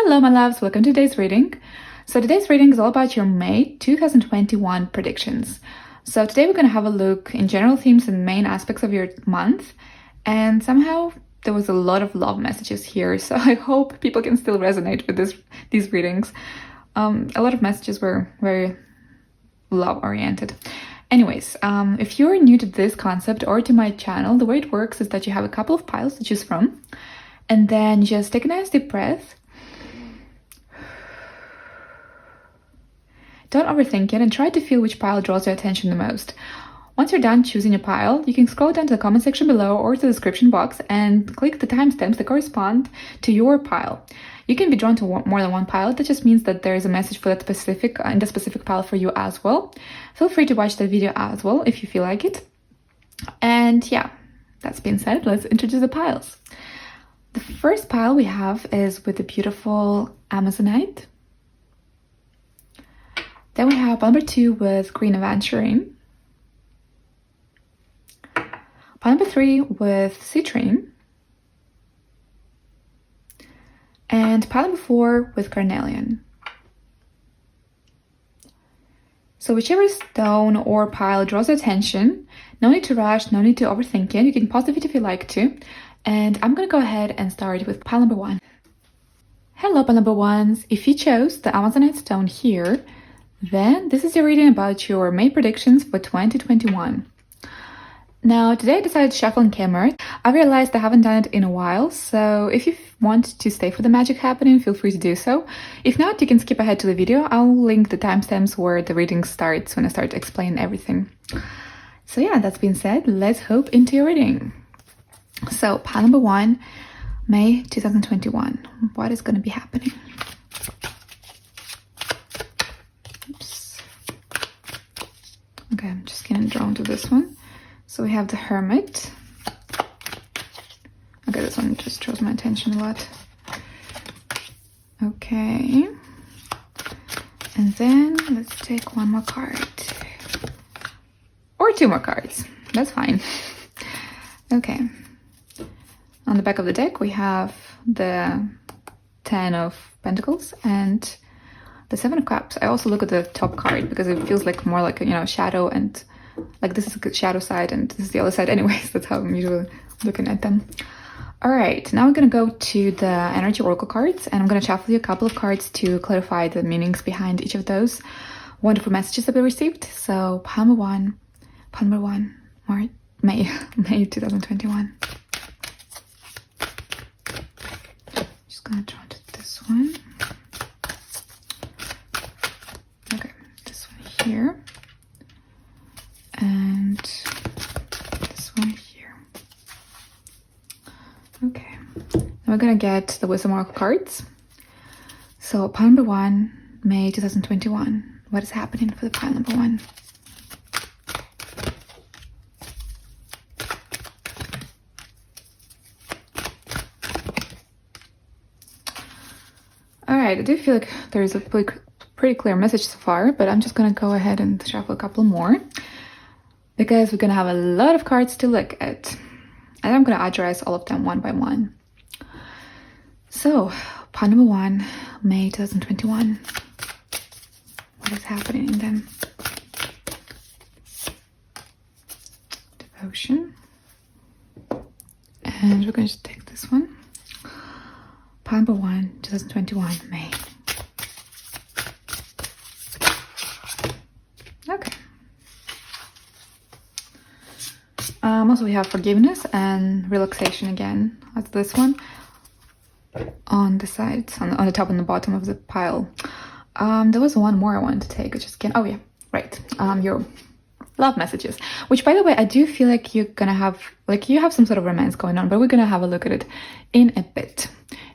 Hello my loves, welcome to today's reading. So today's reading is all about your May 2021 predictions. So today we're going to have a look in general themes and main aspects of your month, and somehow there was a lot of love messages here, so I hope people can still resonate with these readings. A lot of messages were very love oriented. Anyways, if you're new to this concept or to my channel, the way it works is that you have a couple of piles to choose from, and then just take a nice deep breath. Don't overthink it and try to feel which pile draws your attention the most. Once you're done choosing a pile, you can scroll down to the comment section below or to the description box and click the timestamps that correspond to your pile. You can be drawn to more than one pile. That just means that there is a message for that specific in the specific pile for you as well. Feel free to watch that video as well if you feel like it. And yeah, that's being said, let's introduce the piles. The first pile we have is with the beautiful Amazonite. Then we have number 2 with Green Aventurine. Pile number 3 with Citrine. And pile number 4 with Carnelian. So whichever stone or pile draws your attention, no need to rush, no need to overthink it. You can pause the video if you like to. And I'm going to go ahead and start with pile number 1. Hello pile number 1s. If you chose the Amazonite stone here, then this is your reading about your May predictions for 2021. Now, today I decided to shuffle on camera. I realized I haven't done it in a while, so if you want to stay for the magic happening, feel free to do so. If not, you can skip ahead to the video. I'll link the timestamps where the reading starts when I start explaining everything. So yeah, that's been said, let's hop into your reading. So, pile number 1, May 2021. What is going to be happening? Okay, I'm just getting drawn to this one. So we have the Hermit. Okay, this one just draws my attention a lot. Okay. And then let's take one more card. Or 2 more cards. That's fine. Okay. On the back of the deck, we have the 10 of Pentacles and the 7 of Cups. I also look at the top card because it feels like more like, shadow, and like this is the shadow side and this is the other side. Anyways, that's how I'm usually looking at them. All right, now we're going to go to the Energy Oracle cards, and I'm going to shuffle you a couple of cards to clarify the meanings behind each of those wonderful messages that we received. So pile number 1, May 2021. Just going to draw to this one. Here and this one here. Okay, then we're gonna get the Wisdom Oracle cards. So pile number 1, May 2021. What is happening for the pile number 1? All right, I do feel like there is a pretty clear message so far, but I'm just gonna go ahead and shuffle a couple more because we're gonna have a lot of cards to look at, and I'm gonna address all of them one by one. So pile number 1, May 2021. What is happening in them? Devotion. And we're gonna just take this one. Pile number 1, 2021, May. Okay. Also we have forgiveness and relaxation again. That's this one on the sides, on the top and the bottom of the pile. There was one more I wanted to take, which is again, oh yeah, right. Your love messages, which by the way, I do feel like you're gonna have, like you have some sort of romance going on, but we're gonna have a look at it in a bit.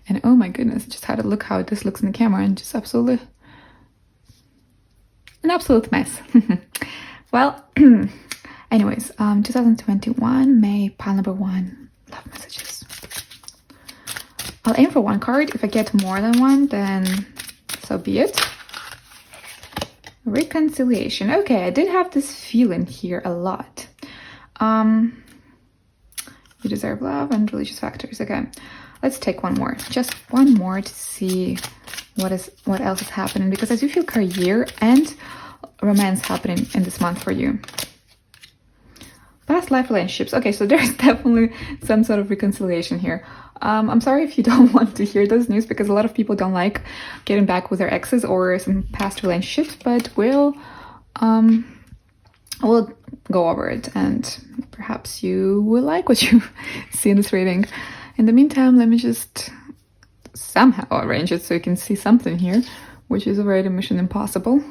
And oh my goodness, just had a look how this looks in the camera, and just absolutely an absolute mess. Well, anyways, 2021, May, pile number 1, love messages. I'll aim for 1 card. If I get more than 1, then so be it. Reconciliation. Okay, I did have this feeling here a lot. You deserve love and religious factors. Okay, let's take one more. Just one more to see what else is happening, because I do feel career and romance happening in this month for you. Past life relationships. Okay, so there's definitely some sort of reconciliation here. I'm sorry if you don't want to hear this news, because a lot of people don't like getting back with their exes or some past relationships, but we'll go over it, and perhaps you will like what you see in this reading. In the meantime, let me just somehow arrange it so you can see something here, which is already mission impossible,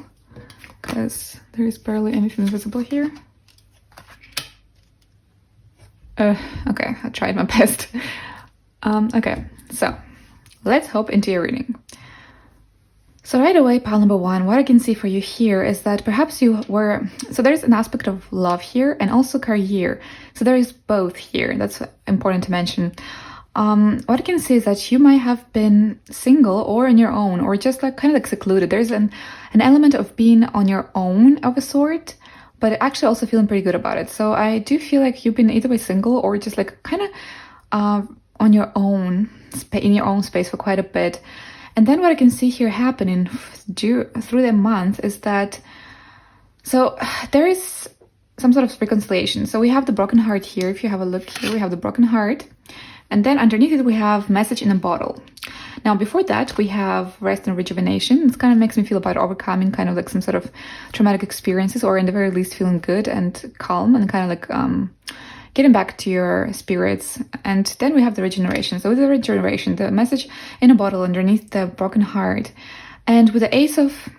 because there is barely anything visible here. Okay, I tried my best. Okay, so let's hop into your reading. So right away, pile number one, what I can see for you here is that perhaps you were, so there's an aspect of love here and also career. So there is both here. That's important to mention. What I can see is that you might have been single or on your own, or just like kind of like secluded. There's an element of being on your own of a sort, but actually also feeling pretty good about it. So I do feel like you've been either way single or just like kind of on your own, in your own space for quite a bit. And then what I can see here happening through the month is that, so there is some sort of reconciliation. So we have the broken heart here. If you have a look here, we have the broken heart. And then underneath it, we have message in a bottle. Now, before that, we have rest and rejuvenation. It kind of makes me feel about overcoming kind of like some sort of traumatic experiences, or in the very least feeling good and calm and kind of like getting back to your spirits. And then we have the regeneration. So with the regeneration, the message in a bottle underneath the broken heart, and with the Ace of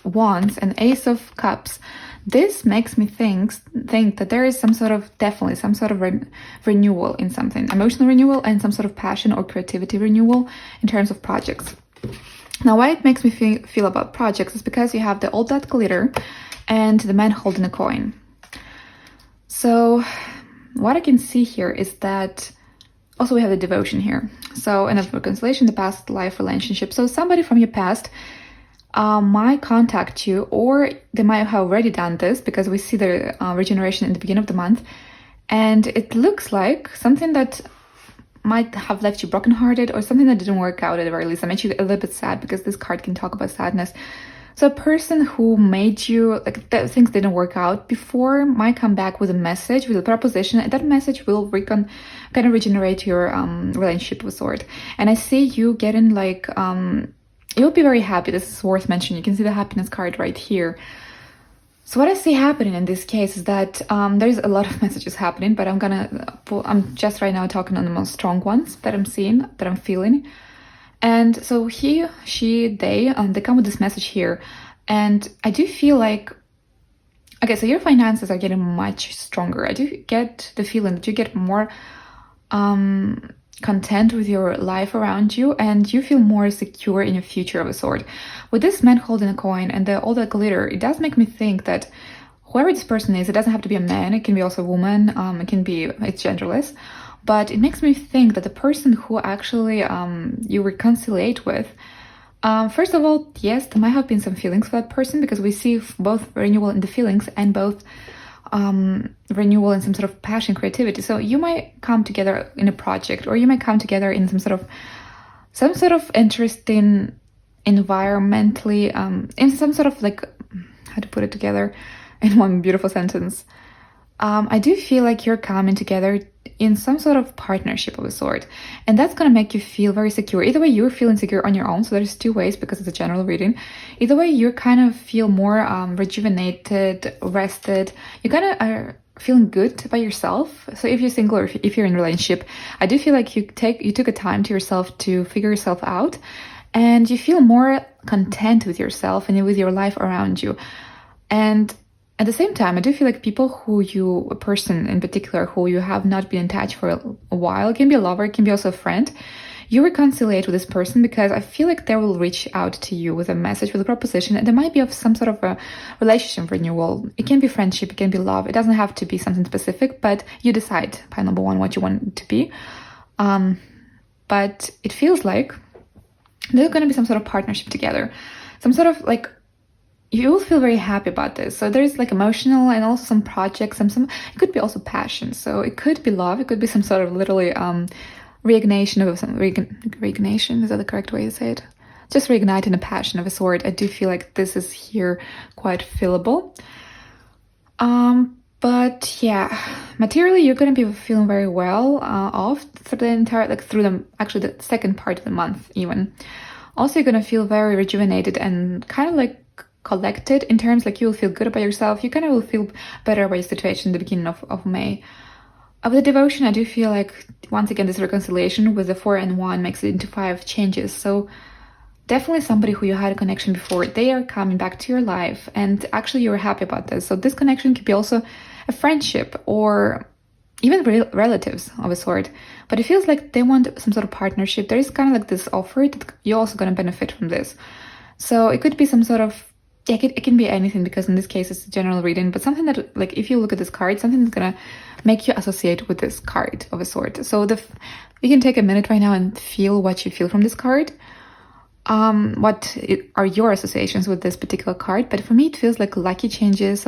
Wands and Ace of Cups, this makes me think that there is definitely some sort of renewal in something, emotional renewal, and some sort of passion or creativity renewal in terms of projects. Now, why it makes me feel about projects is because you have the All That Glitter and the man holding a coin. So what I can see here is that also we have the devotion here. So in a reconciliation, the past life relationship. So somebody from your past might contact you, or they might have already done this, because we see the regeneration in the beginning of the month. And it looks like something that might have left you brokenhearted, or something that didn't work out at the very least. I made you a little bit sad, because this card can talk about sadness. So a person who made you, like, things didn't work out before, might come back with a message, with a proposition, and that message will kind of regenerate your relationship with sort. And I see you getting like, you'll be very happy. This is worth mentioning. You can see the happiness card right here. So what I see happening in this case is that there's a lot of messages happening, but I'm just right now talking on the most strong ones that I'm seeing, that I'm feeling. And so he, she, they come with this message here. And I do feel like, okay, so your finances are getting much stronger. I do get the feeling that you get more content with your life around you, and you feel more secure in your future of a sort. With this man holding a coin and all that glitter, it does make me think that whoever this person is, it doesn't have to be a man, it can be also a woman, it's genderless. But it makes me think that the person who actually you reconciliate with, first of all, yes, there might have been some feelings for that person, because we see both renewal in the feelings and both renewal and some sort of passion, creativity. So you might come together in a project, or you might come together in some sort of interesting environmentally, in some sort of like, how to put it together in one beautiful sentence. I do feel like you're coming together in some sort of partnership of a sort, and that's going to make you feel very secure. Either way, you're feeling secure on your own, so there's two ways, because it's a general reading. Either way, you kind of feel more rejuvenated, rested. You kind of are feeling good by yourself. So if you're single, or if you're in a relationship, I do feel like you took a time to yourself to figure yourself out, and you feel more content with yourself and with your life around you. And at the same time, I do feel like a person in particular who you have not been in touch for a while, it can be a lover, it can be also a friend, you reconciliate with this person, because I feel like they will reach out to you with a message, with a proposition, and there might be of some sort of a relationship renewal. It can be friendship, it can be love, it doesn't have to be something specific, but you decide, pile number one, what you want it to be. But it feels like there's going to be some sort of partnership together, some sort of like, you will feel very happy about this. So there's like emotional and also some projects, some it could be also passion. So it could be love, it could be some sort of literally reignation of some reignation, is that the correct way to say it? Just reigniting a passion of a sort. I do feel like this is here quite fillable. But yeah, materially you're gonna be feeling very well off through the entire, like through the second part of the month even. Also, you're gonna feel very rejuvenated and kind of like collected in terms, like you'll feel good about yourself. You kind of will feel better about your situation in the beginning of May. Of the devotion, I do feel like, once again, this reconciliation with the 4 and 1 makes it into 5 changes. So definitely somebody who you had a connection before, they are coming back to your life, and actually you're happy about this. So this connection could be also a friendship or even relatives of a sort, but it feels like they want some sort of partnership. There is kind of like this offer that you're also going to benefit from this. So it could be some sort of, yeah, it can be anything, because in this case it's a general reading, but something that, like, if you look at this card, something that's gonna make you associate with this card of a sort. So you can take a minute right now and feel what you feel from this card. What are your associations with this particular card? But for me, it feels like lucky changes,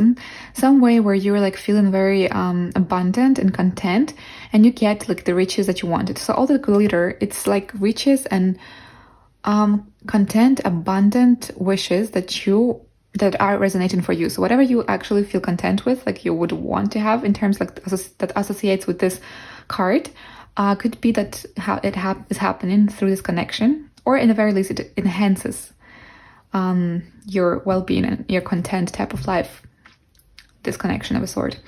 some way where you're like feeling very abundant and content, and you get like the riches that you wanted. So all the glitter, it's like riches and content, abundant wishes that are resonating for you. So whatever you actually feel content with, like you would want to have in terms like that associates with this card, could be that how it is happening through this connection, or in the very least it enhances your well-being and your content type of life, this connection of a sort.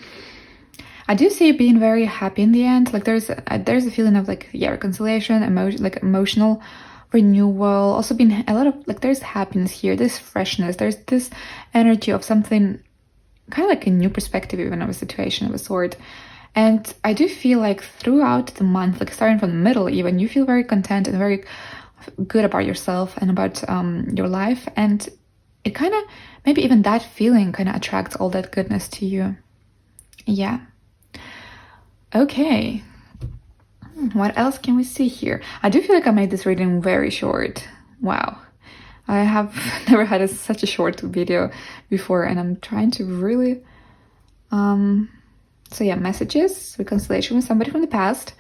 I do see you being very happy in the end. Like there's a feeling of like, yeah, reconciliation, emotional renewal, also being a lot of like, there's happiness here, there's freshness, there's this energy of something kind of like a new perspective even of a situation of a sort. And I do feel like throughout the month, like starting from the middle even, you feel very content and very good about yourself and about your life, and it kind of, maybe even that feeling kind of attracts all that goodness to you. Yeah. Okay, what else can we see here? I do feel like I made this reading very short. Wow, I have never had such a short video before, and I'm trying to really so yeah, messages, reconciliation with somebody from the past.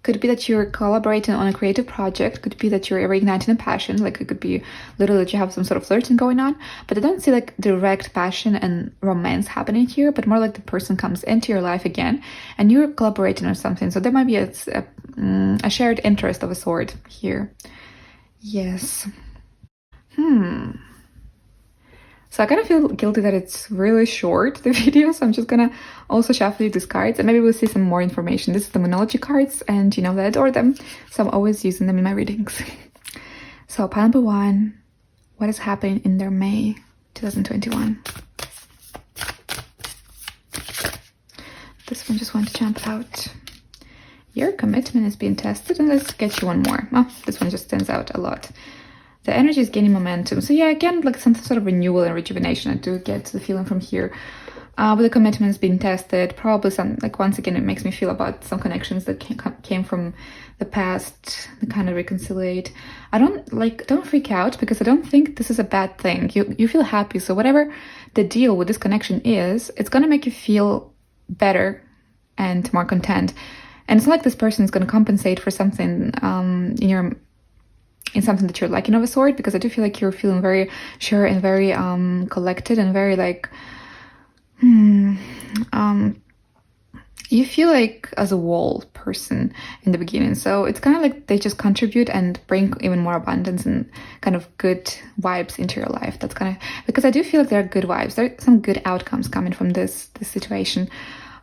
Could be that you're collaborating on a creative project. Could be that you're reigniting a passion. Like it could be literally that you have some sort of flirting going on. But I don't see like direct passion and romance happening here, but more like the person comes into your life again and you're collaborating on something. So there might be a shared interest of a sort here. Yes. So I kind of feel guilty that it's really short, the video, so I'm just gonna also shuffle these cards and maybe we'll see some more information. This is the Monology cards, and you know that I adore them, so I'm always using them in my readings. So pile number 1, what is happening in their May 2021? This one just want to jump out. Your commitment is being tested, and let's get you one more. Oh, this one just stands out a lot. The energy is gaining momentum. So yeah, again, like some sort of renewal and rejuvenation. I do get the feeling from here. With the commitments being tested, probably some, like once again, it makes me feel about some connections that came from the past, that kind of reconciliate. Don't freak out, because I don't think this is a bad thing. You feel happy. So whatever the deal with this connection is, it's going to make you feel better and more content. And it's not like this person is going to compensate for something in something that you're liking of a sort, because I do feel like you're feeling very sure and very collected and very like you feel like as a wall person in the beginning. So it's kind of like they just contribute and bring even more abundance and kind of good vibes into your life. That's kind of, because I do feel like there are good vibes, there are some good outcomes coming from this situation.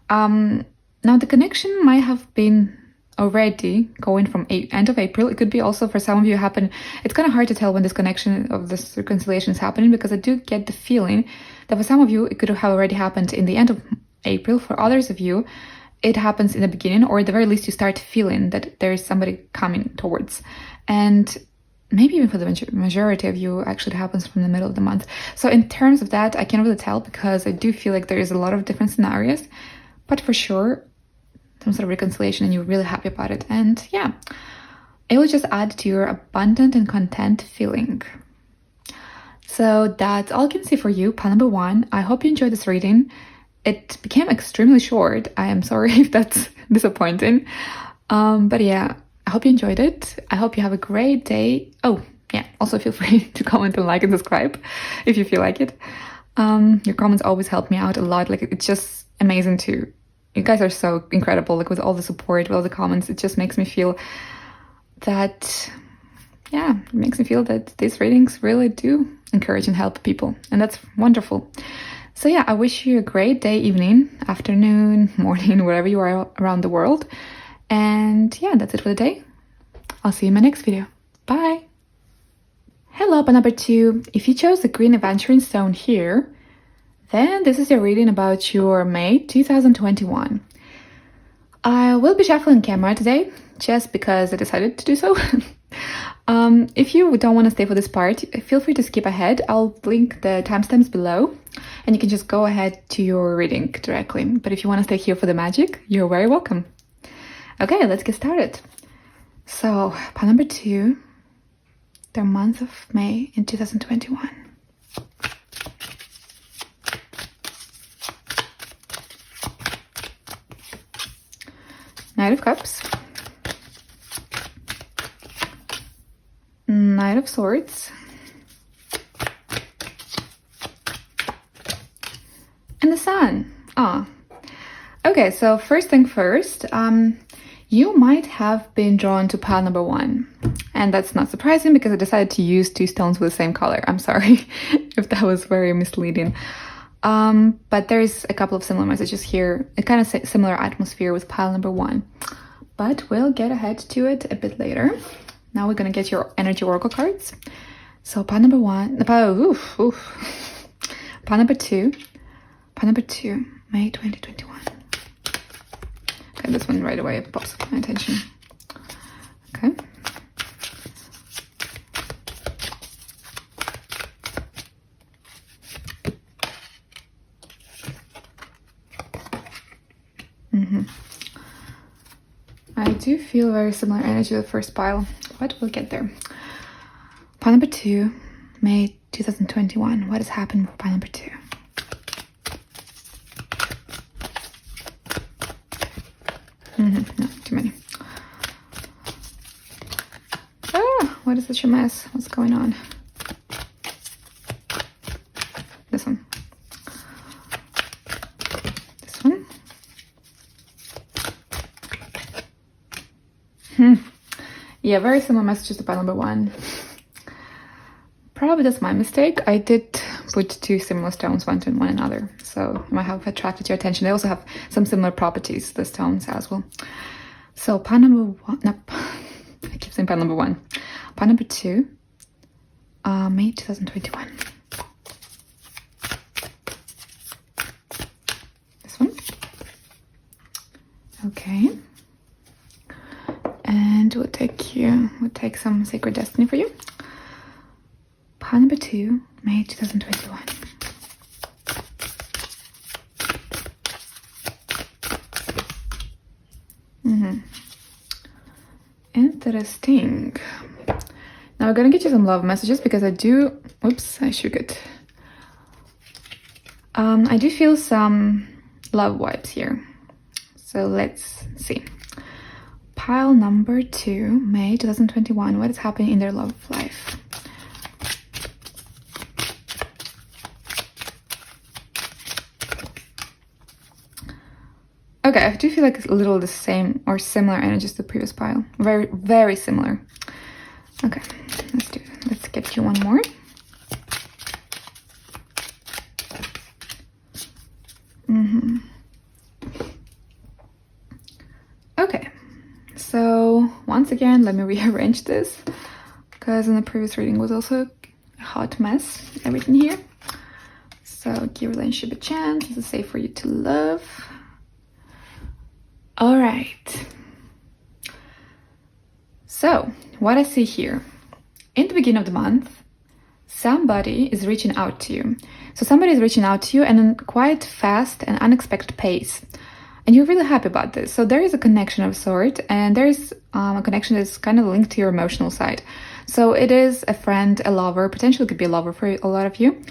Now the connection might have been already going from end of April. It could be also for some of you happen. It's kind of hard to tell when this connection of this reconciliation is happening, because I do get the feeling that for some of you it could have already happened in the end of April. For others of you it happens in the beginning, or at the very least you start feeling that there is somebody coming towards. And maybe even for the majority of you actually happens from the middle of the month. So in terms of that, I can't really tell, because I do feel like there is a lot of different scenarios, but for sure some sort of reconciliation and you're really happy about it. And yeah, it will just add to your abundant and content feeling. So that's all I can see for you, pile number 1. I hope you enjoyed this reading. It became extremely short. I am sorry if that's disappointing. But yeah, I hope you enjoyed it. I hope you have a great day. Oh, yeah, also feel free to comment and like and subscribe if you feel like it. Your comments always help me out a lot. Like, it's just amazing to... You guys are so incredible, like, with all the support, with all the comments. It just makes me feel that... Yeah, it makes me feel that these readings really do encourage and help people. And that's wonderful. So yeah, I wish you a great day, evening, afternoon, morning, wherever you are around the world. And yeah, that's it for the day. I'll see you in my next video. Bye! Hello, by number 2. If you chose the green aventurine stone here, then this is your reading about your May 2021. I will be shuffling camera today, just because I decided to do so. If you don't want to stay for this part, feel free to skip ahead. I'll link the timestamps below, and you can just go ahead to your reading directly. But if you want to stay here for the magic, you're very welcome. Okay, let's get started. So, pile number 2, the month of May in 2021. Knight of Cups, Knight of Swords, and the Sun. Okay, so first thing first, you might have been drawn to pile number 1, and that's not surprising because I decided to use 2 stones with the same color. I'm sorry if that was very misleading. But there's a couple of similar messages here, a kind of similar atmosphere with pile number 1. But we'll get ahead to it a bit later. Now we're gonna get your energy oracle cards. So pile number 1, pile number 2, May 2021. Okay, this one right away pops my attention. Okay. I do feel very similar energy to the first pile, but we'll get there. Pile number 2, May 2021. What has happened with pile number 2? No, too many. What is such a mess? What's going on? This one. This one. Yeah, very similar messages to pile number 1. Probably that's my mistake. I did put 2 similar stones one to one another, so it might have attracted your attention. They also have some similar properties, the stones as well. So pile number 1, no, I keep saying pile number 1. Pile number 2, May 2021. This one. Okay. And we'll take some Sacred Destiny for you. Pile number 2, May 2021. Interesting. Now we're gonna get you some love messages because I do... Oops, I shook it. I do feel some love vibes here. So let's see. Pile number 2, May 2021. What is happening in their love life? Okay, I do feel like it's a little the same or similar energies to the previous pile. Very, very similar. Okay, let's get you one more. Okay, so once again, let me rearrange this because in the previous reading was also a hot mess, everything here. So give relationship a chance. This is safe for you to love. All right. So what I see here, in the beginning of the month, somebody is reaching out to you. So somebody is reaching out to you and in quite fast and unexpected pace. And you're really happy about this. So there is a connection of sort, and there is a connection that's kind of linked to your emotional side. So it is a friend, a lover, potentially could be a lover for a lot of you.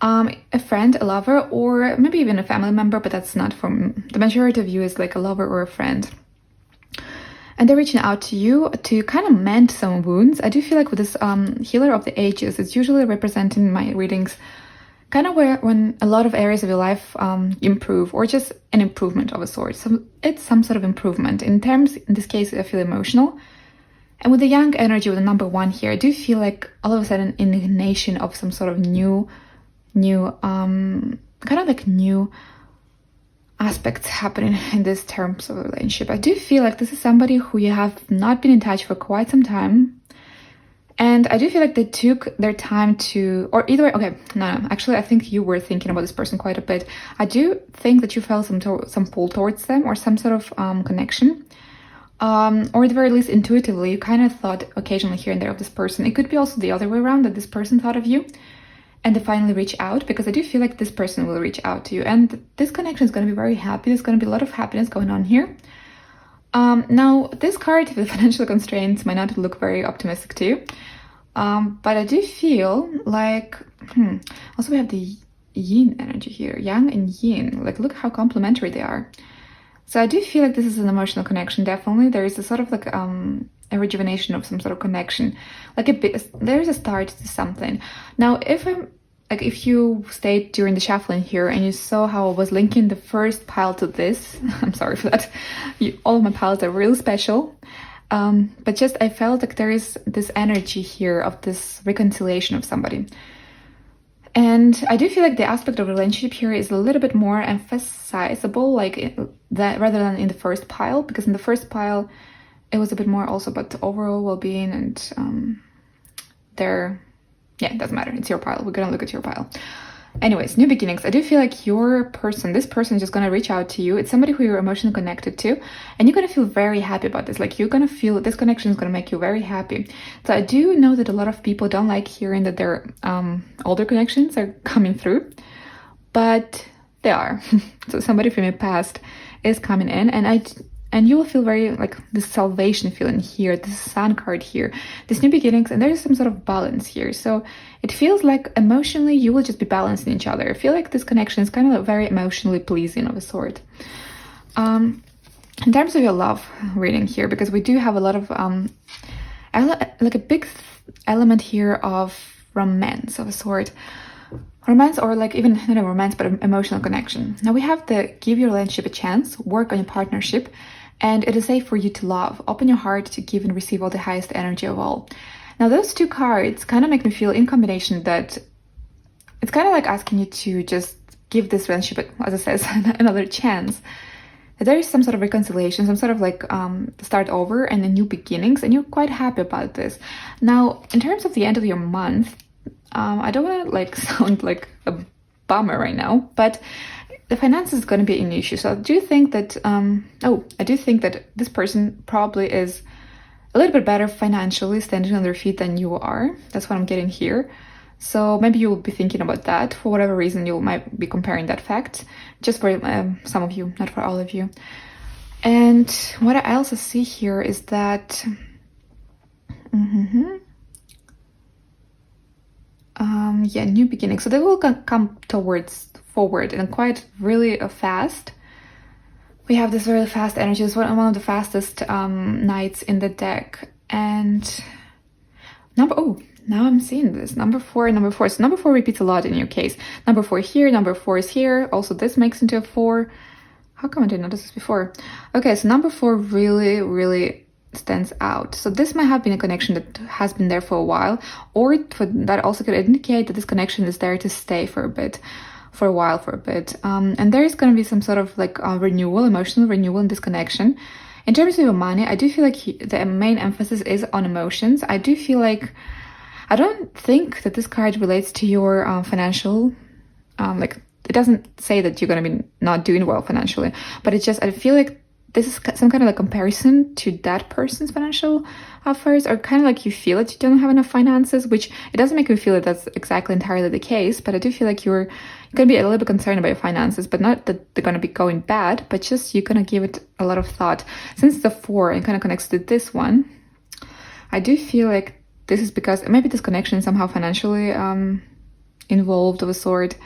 A friend, a lover, or maybe even a family member, but that's not from the majority of you is like a lover or a friend. and they're reaching out to you to kind of mend some wounds. I do feel like with this healer of the ages, it's usually representing my readings kind of where when a lot of areas of your life improve, or just an improvement of a sort. So it's some sort of improvement. In this case, I feel emotional. And with the young energy, with the number 1 here, I do feel like all of a sudden indignation of some sort of new aspects happening in this terms of a relationship. I do feel like this is somebody who you have not been in touch for quite some time. And I do feel like they took their time to, or either way, okay, no, actually, I think you were thinking about this person quite a bit. I do think that you felt some pull towards them, or some sort of connection. Or at the very least, intuitively, you kind of thought occasionally here and there of this person. It could be also the other way around, that this person thought of you and they finally reach out, because I do feel like this person will reach out to you. And this connection is going to be very happy. There's going to be a lot of happiness going on here. Now, this card with financial constraints might not look very optimistic to you. But I do feel like, also we have the yin energy here, yang and yin. Like, look how complementary they are. So I do feel like this is an emotional connection, definitely. There is a sort of like a rejuvenation of some sort of connection. Like there's a start to something. Now, if you stayed during the shuffling here and you saw how I was linking the first pile to this, I'm sorry for that. All of my piles are really special. But just I felt like there is this energy here of this reconciliation of somebody. And I do feel like the aspect of relationship here is a little bit more emphasizable, like that, rather than in the first pile, because in the first pile, it was a bit more also about the overall well-being and it doesn't matter. It's your pile. We're gonna look at your pile. Anyways, new beginnings. I do feel like this person is just gonna reach out to you. It's somebody who you're emotionally connected to, and you're gonna feel very happy about this. Like, you're gonna feel this connection is gonna make you very happy. So I do know that a lot of people don't like hearing that their older connections are coming through, but they are. So somebody from your past is coming in, and you will feel very like this salvation feeling here, this sun card here, this new beginnings, and there's some sort of balance here. So it feels like emotionally you will just be balancing each other. I feel like this connection is kind of like very emotionally pleasing of a sort. In terms of your love reading here, because we do have a lot of like a big element here of romance of a sort. Romance, or like even not a romance, but an emotional connection. Now we have the give your relationship a chance, work on your partnership, and it is safe for you to love. Open your heart to give and receive all the highest energy of all. Now those two cards kind of make me feel in combination that it's kind of like asking you to just give this relationship, as it says, another chance. There is some sort of reconciliation, some sort of like start over and a new beginnings, and you're quite happy about this. Now, in terms of the end of your month, I don't want to like sound like a bummer right now, but the finances is going to be an issue. So I do think that, I do think that this person probably is a little bit better financially standing on their feet than you are. That's what I'm getting here. So maybe you will be thinking about that. For whatever reason, you might be comparing that fact, just for some of you, not for all of you. And what I also see here is that, new beginning. So they will come forward and quite really fast. We have this really fast energy. It's one of the fastest nights in the deck. And now I'm seeing this. Number 4 and number 4. So number 4 repeats a lot in your case. Number 4 here, number 4 is here. Also, this makes into a 4. How come I didn't notice this before? Okay, so number 4 really, really stands out. So this might have been a connection that has been there for a while, or that also could indicate that this connection is there to stay for a bit. And there is going to be some sort of like renewal, emotional renewal in this connection. In terms of your money, I do feel like the main emphasis is on emotions. I do feel like, I don't think that this card relates to your financial, it doesn't say that you're going to be not doing well financially, but it's just, I feel like this is some kind of like comparison to that person's financial affairs, or kind of like you feel that you don't have enough finances, which it doesn't make me feel that that's exactly entirely the case, but I do feel like you're going to be a little bit concerned about your finances, but not that they're going to be going bad, but just you're going to give it a lot of thought. Since the 4 and kind of connects to this one, I do feel like this is because maybe this connection is somehow financially involved of a sort.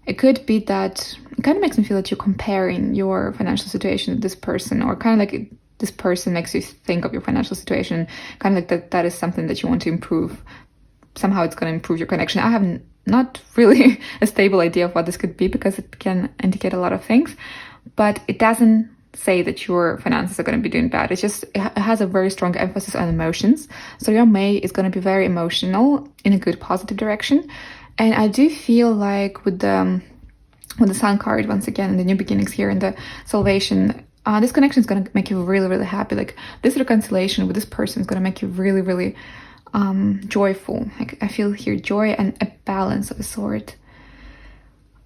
It could be that it kind of makes me feel that you're comparing your financial situation with this person, or kind of like this person makes you think of your financial situation, kind of like that is something that you want to improve. Somehow it's going to improve your connection. I have not really a stable idea of what this could be because it can indicate a lot of things, but it doesn't say that your finances are going to be doing bad. It has a very strong emphasis on emotions. So your May is going to be very emotional in a good, positive direction. And I do feel like with the Sun card, once again, in the new beginnings here in the Salvation, this connection is going to make you really, really happy. Like this reconciliation with this person is going to make you really, really joyful. Like I feel here joy and a balance of a sort.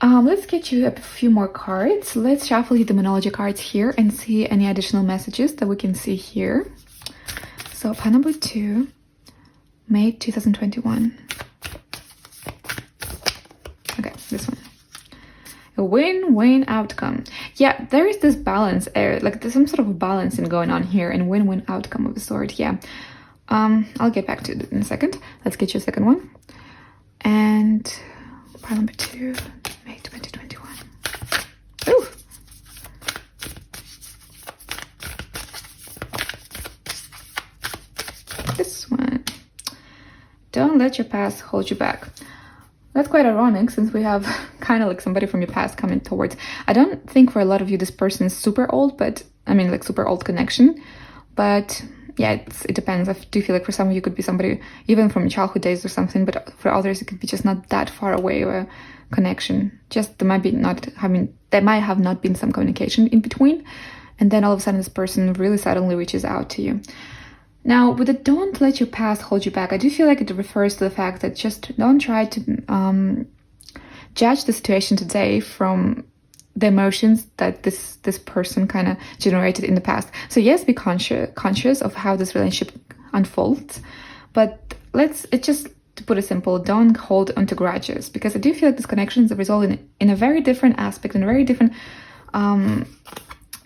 Let's get you a few more cards. Let's shuffle the Demonology cards here and see any additional messages that we can see here. So pile number 2, May 2021. Okay, this one. A win-win outcome. Yeah, there is this balance, like there's some sort of balancing going on here, and win-win outcome of a sort. Yeah. I'll get back to it in a second. Let's get you a second one. And pile number 2, May 2021. Ooh. This one. Don't let your past hold you back. That's quite ironic since we have kind of like somebody from your past coming towards. I don't think for a lot of you this person is super old, but I mean like super old connection. But yeah, it depends. I do feel like for some of you could be somebody even from childhood days or something, but for others it could be just not that far away of a connection. Just there might have not been some communication in between, and then all of a sudden this person really suddenly reaches out to you. Now, with the don't let your past hold you back, I do feel like it refers to the fact that just don't try to judge the situation today from the emotions that this person kind of generated in the past. So yes, be conscious of how this relationship unfolds, but just to put it simple, don't hold onto grudges, because I do feel like this connection is a result in a very different aspect, in a very different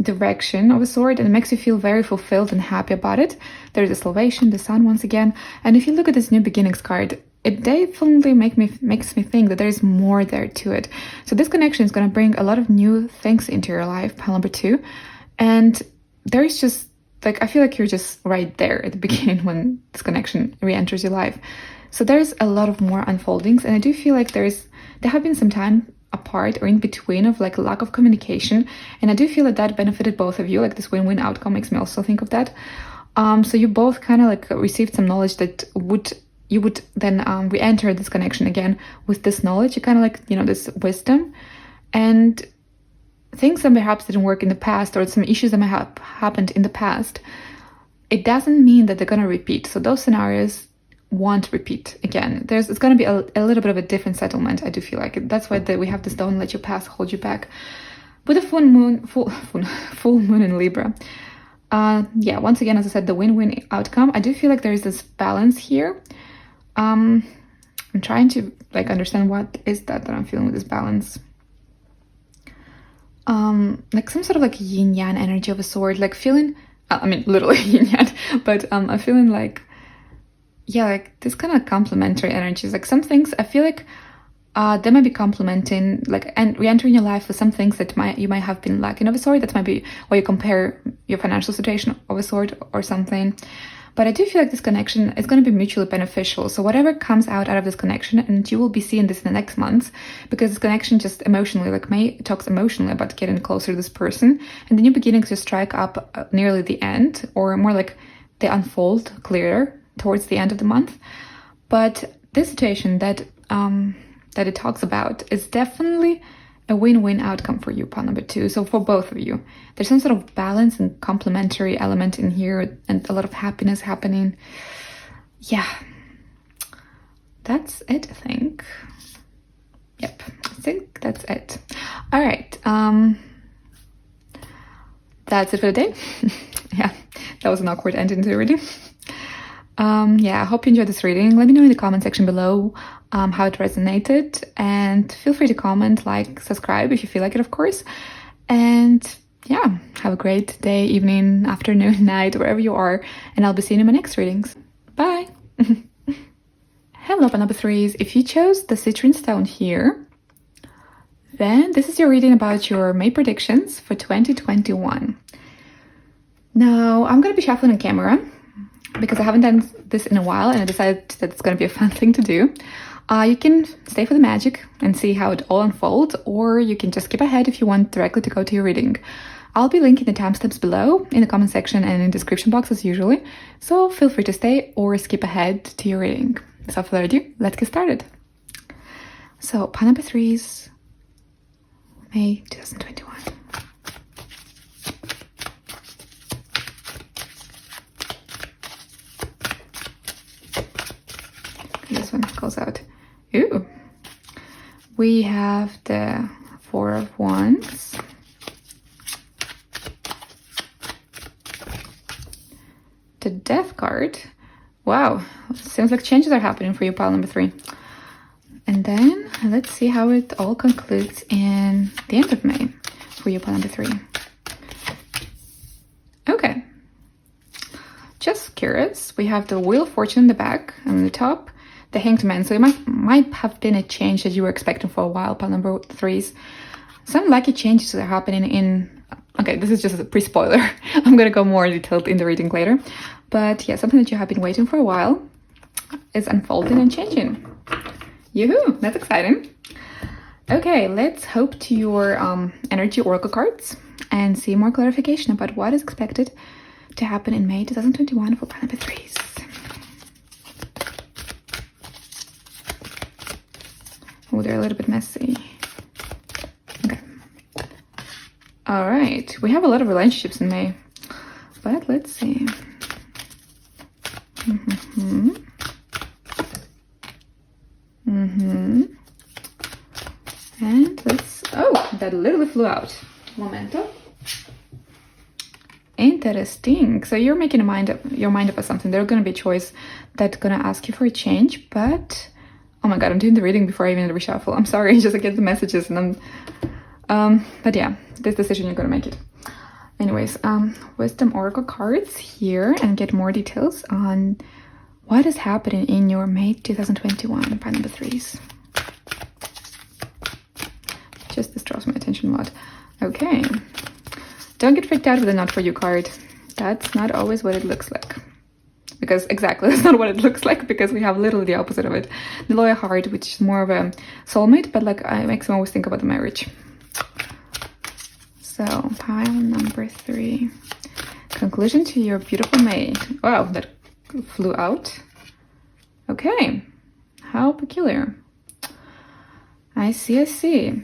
direction of a sort, and it makes you feel very fulfilled and happy about it. There's a Salvation, the Sun once again, and if you look at this New Beginnings card, it definitely makes me think that there's more there to it. So this connection is going to bring a lot of new things into your life, pile number 2, and there's just like, I feel like you're just right there at the beginning when this connection re-enters your life. So there's a lot of more unfoldings, and I do feel like there have been some time apart or in between of like lack of communication, and I do feel that benefited both of you. Like this win-win outcome makes me also think of that. So you both kind of like received some knowledge that you would then re-enter this connection again with this knowledge. You kind of like, you know, this wisdom, and things that perhaps didn't work in the past, or some issues that might have happened in the past, it doesn't mean that they're going to repeat. So those scenarios won't repeat again. It's going to be a little bit of a different settlement, I do feel like. That's why we have this don't let your past hold you back. With a full moon in Libra. Yeah, once again, as I said, the win-win outcome. I do feel like there is this balance here. I'm trying to like understand what is that I'm feeling with this balance. Like some sort of like yin-yang energy of a sort, like feeling, I mean literally yin-yang, but I'm feeling like, yeah, like this kind of complementary energies. Like some things I feel like they might be complementing, like, and re-entering your life with some things that you might have been lacking of a sort. That might be why you compare your financial situation of a sort or something. But I do feel like this connection is going to be mutually beneficial. So whatever comes out of this connection, and you will be seeing this in the next months, because this connection just emotionally, like May talks emotionally about getting closer to this person, and the new beginnings just strike up nearly the end, or more like they unfold clearer towards the end of the month. But this situation that it talks about is definitely a win-win outcome for you, pile number 2. So for both of you, there's some sort of balance and complementary element in here, and a lot of happiness happening. Yeah, that's it, I think. Yep, I think that's it. All right, that's it for the day. Yeah, that was an awkward ending to the reading. Yeah, I hope you enjoyed this reading. Let me know in the comment section below how it resonated, and feel free to comment, like, subscribe if you feel like it, of course. And yeah, have a great day, evening, afternoon, night, wherever you are, and I'll be seeing you in my next readings. Bye. Hello, number 3s. If you chose the citrine stone here, then this is your reading about your May predictions for 2021. Now I'm going to be shuffling on camera because I haven't done this in a while and I decided that it's going to be a fun thing to do. You can stay for the magic and see how it all unfolds, or you can just skip ahead if you want directly to go to your reading. I'll be linking the timestamps below in the comment section and in the description box as usually, so feel free to stay or skip ahead to your reading. Without further ado, let's get started. So, pile number 3's May 2021. This one goes out. Ooh. We have the Four of Wands. The Death card. Wow, seems like changes are happening for you, pile number 3. And then let's see how it all concludes in the end of May for you, pile number 3. Okay. Just curious. We have the Wheel of Fortune in the back and on the top, the Hanged Man. So it might have been a change that you were expecting for a while, pile number 3's. Some lucky changes are happening in... Okay, this is just a pre-spoiler. I'm gonna go more detailed in the reading later. But yeah, something that you have been waiting for a while is unfolding and changing. Yoo-hoo! That's exciting. Okay, let's hope to your energy oracle cards and see more clarification about what is expected to happen in May 2021 for pile number 3's. Oh, they're a little bit messy. Okay. All right, we have a lot of relationships in May, but let's see. And let's... Oh, that literally flew out. Momento. Interesting. So you're making your mind up on something. There's going to be a choice that's going to ask you for a change, but... Oh my god, I'm doing the reading before I even reshuffle. I'm sorry, just I get the messages and I'm... But yeah, this decision, you're going to make it. Anyways, Wisdom Oracle cards here and get more details on what is happening in your May 2021 pile number 3's. Just this draws my attention a lot. Okay. Don't get freaked out with the Not For You card. That's not always what it looks like. Because exactly, that's not what it looks like, because we have literally the opposite of it. The Loyal Heart, which is more of a soulmate, but like it makes me always think about the marriage. So, pile number 3. Conclusion to your beautiful May. Wow, that flew out. Okay. How peculiar. I see.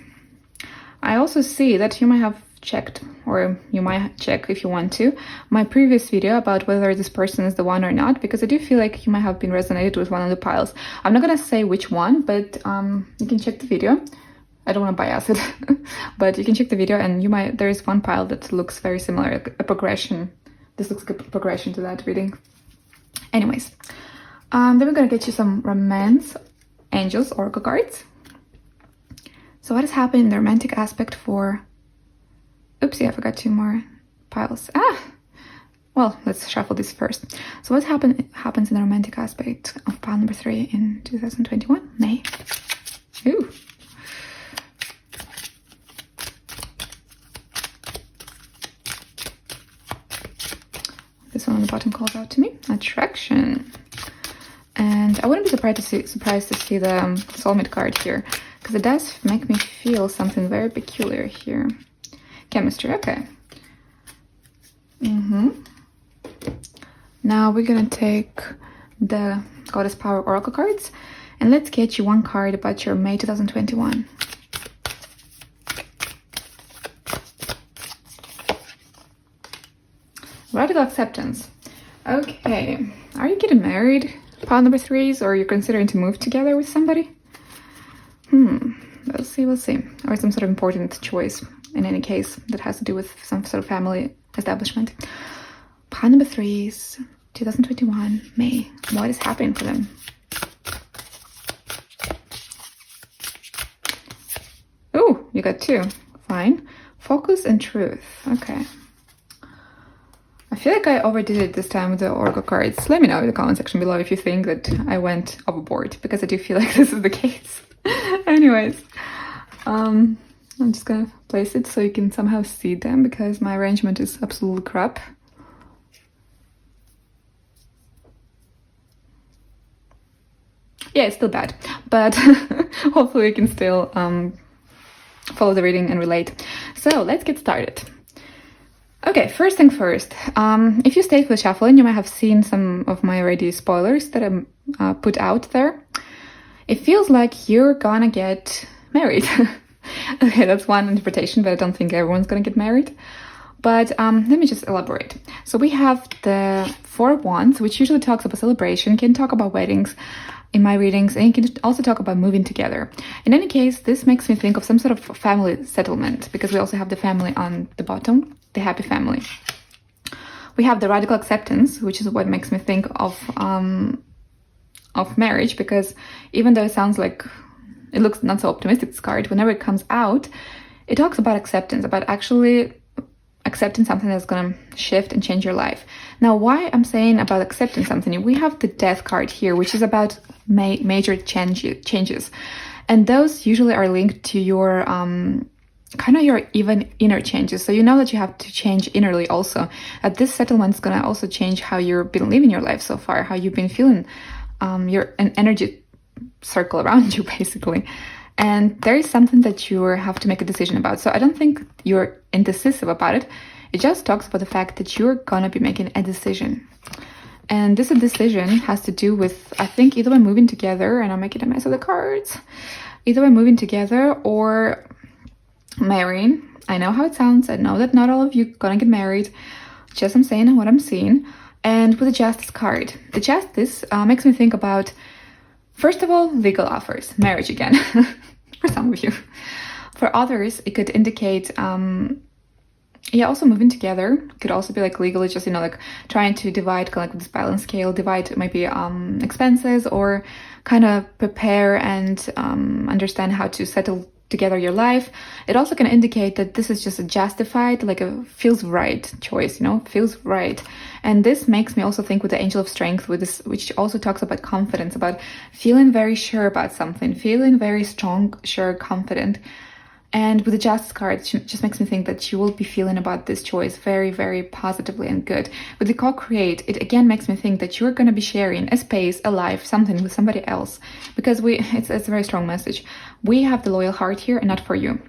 I also see that you might have checked, or you might check if you want to, my previous video about whether this person is the one or not, because I do feel like you might have been resonated with one of the piles. I'm not gonna say which one, but you can check the video. I don't want to bias it, but you can check the video and you might... There is one pile that looks very similar, a progression. This looks like a progression to that reading. Anyways, then we're gonna get you some Romance Angels Oracle cards. So what has happened in the romantic aspect for... Oopsie, I forgot 2 more piles. Well, let's shuffle this first. So what happens in the romantic aspect of pile number 3 in 2021? May. Ooh. This one on the bottom calls out to me. Attraction. And I wouldn't be surprised to see the soulmate card here, because it does make me feel something very peculiar here. Chemistry, okay. Now we're gonna take the Goddess Power Oracle cards and let's get you one card about your May 2021. Radical Acceptance. Okay, are you getting married, pile number 3's, or you're considering to move together with somebody? We'll see. Or some sort of important choice, in any case, that has to do with some sort of family establishment. Pile number 3's 2021 May. What is happening for them? Oh, you got 2. Fine. Focus and Truth. Okay. I feel like I overdid it this time with the Oracle cards. Let me know in the comment section below if you think that I went overboard, because I do feel like this is the case. Anyways, I'm just gonna place it so you can somehow see them, because my arrangement is absolute crap. Yeah, it's still bad, but hopefully we can still follow the reading and relate. So let's get started. Okay, first thing first, if you stayed with shuffling, you might have seen some of my already spoilers that I put out there. It feels like you're gonna get married. Okay, that's one interpretation, but I don't think everyone's gonna get married. But let me just elaborate. So we have the Four of Wands, which usually talks about celebration, can talk about weddings in my readings, and you can also talk about moving together. In any case, this makes me think of some sort of family settlement, because we also have the family on the bottom, the happy family. We have the radical acceptance, which is what makes me think of marriage, because even though it sounds like it looks not so optimistic, this card, whenever it comes out, it talks about acceptance, about actually accepting something that's going to shift and change your life. Now, why I'm saying about accepting something, we have the death card here, which is about major changes. And those usually are linked to your kind of your even inner changes. So you know that you have to change innerly also. This settlement is going to also change how you've been living your life so far, how you've been feeling your energy circle around you, basically. And there is something that you have to make a decision about. So I don't think you're indecisive about it. It just talks about the fact that you're gonna be making a decision. And this decision has to do with, I think, either by moving together, and I'm making a mess of the cards, either by moving together or marrying. I know how it sounds. I know that not all of you gonna get married. Just I'm saying what I'm seeing. And with the Justice card, the Justice makes me think about, first of all, legal offers, marriage again, for some of you. For others, it could indicate, also moving together. Could also be like legally, just, like trying to divide, kind of like this balance scale, divide maybe expenses, or kind of prepare and understand how to settle together your life. It also can indicate that this is just a justified, like a feels right choice, feels right. And this makes me also think with the Angel of Strength, with this, which also talks about confidence, about feeling very sure about something, feeling very strong, sure, confident. And with the Justice card, it just makes me think that you will be feeling about this choice very, very positively and good. With the Co-Create, it again makes me think that you're going to be sharing a space, a life, something with somebody else. Because it's a very strong message. We have the Loyal Heart here and Not For You.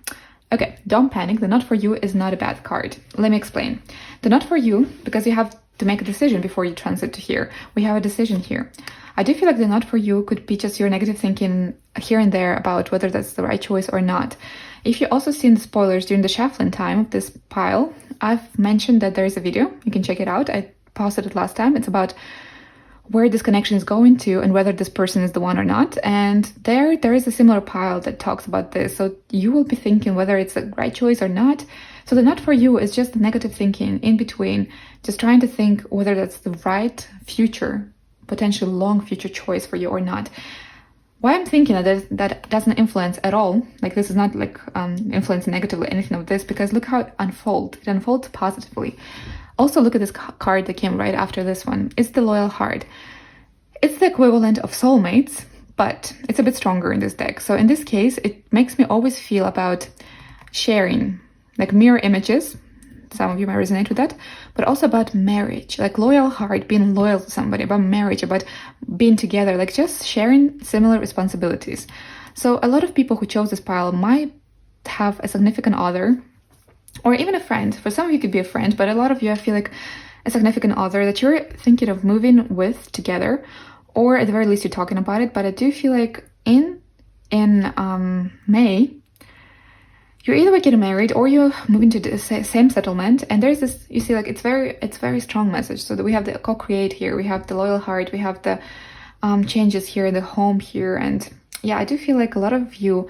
Okay, don't panic. The Not For You is not a bad card. Let me explain. The Not For You, because you have to make a decision before you transit to here. We have a decision here. I do feel like the Not For You could be just your negative thinking here and there about whether that's the right choice or not. If you also seen the spoilers during the shuffling time of this pile, I've mentioned that there is a video. You can check it out. I posted it last time. It's about where this connection is going to and whether this person is the one or not. And there is a similar pile that talks about this. So you will be thinking whether it's the right choice or not. So the Not For You is just the negative thinking in between, just trying to think whether that's the right future, potentially long future choice for you or not. Why I'm thinking that doesn't influence at all, like this is not like influence negatively anything of this, because look how it unfolds. It unfolds positively. Also, look at this card that came right after this one. It's the Loyal Heart. It's the equivalent of soulmates, but it's a bit stronger in this deck. So in this case, it makes me always feel about sharing, like mirror images. Some of you might resonate with that, but also about marriage, like Loyal Heart, being loyal to somebody, about marriage, about being together, like just sharing similar responsibilities. So a lot of people who chose this pile might have a significant other, or even a friend. For some of you, it could be a friend, but a lot of you, I feel like a significant other that you're thinking of moving with together, or at the very least, you're talking about it. But I do feel like in May, you're either getting married or you're moving to the same settlement. And there's this, you see, like it's very strong message. So that we have the Co-Create here, we have the Loyal Heart, we have the changes here, the home here. And yeah, I do feel like a lot of you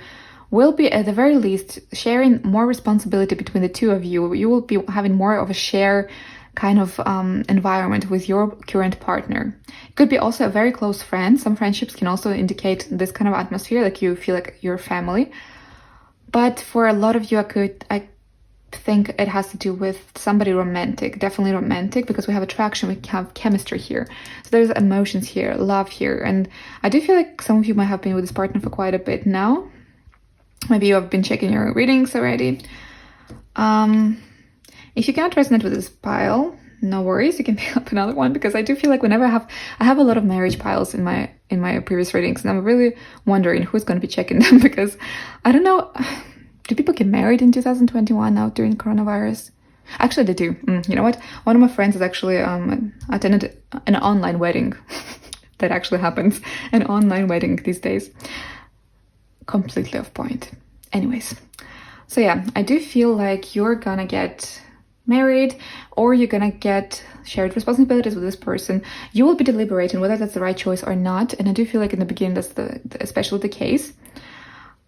will be at the very least sharing more responsibility between the two of you. You will be having more of a share kind of environment with your current partner. It could be also a very close friend. Some friendships can also indicate this kind of atmosphere, like you feel like you're family. But for a lot of you, I think it has to do with somebody romantic, definitely romantic, because we have attraction, we have chemistry here. So there's emotions here, love here. And I do feel like some of you might have been with this partner for quite a bit now. Maybe you have been checking your readings already. If you can't resonate with this pile, no worries, you can pick up another one, because I do feel like whenever I have a lot of marriage piles in my in my previous readings, and I'm really wondering who's going to be checking them because I don't know, do people get married in 2021 now during coronavirus? Actually, they do. You know what? One of my friends has actually attended an online wedding. That actually happens. An online wedding these days. Completely off point. Anyways. So yeah, I do feel like you're gonna get married or you're gonna get shared responsibilities with this person. You will be deliberating whether that's the right choice or not. And I do feel like in the beginning that's especially the case.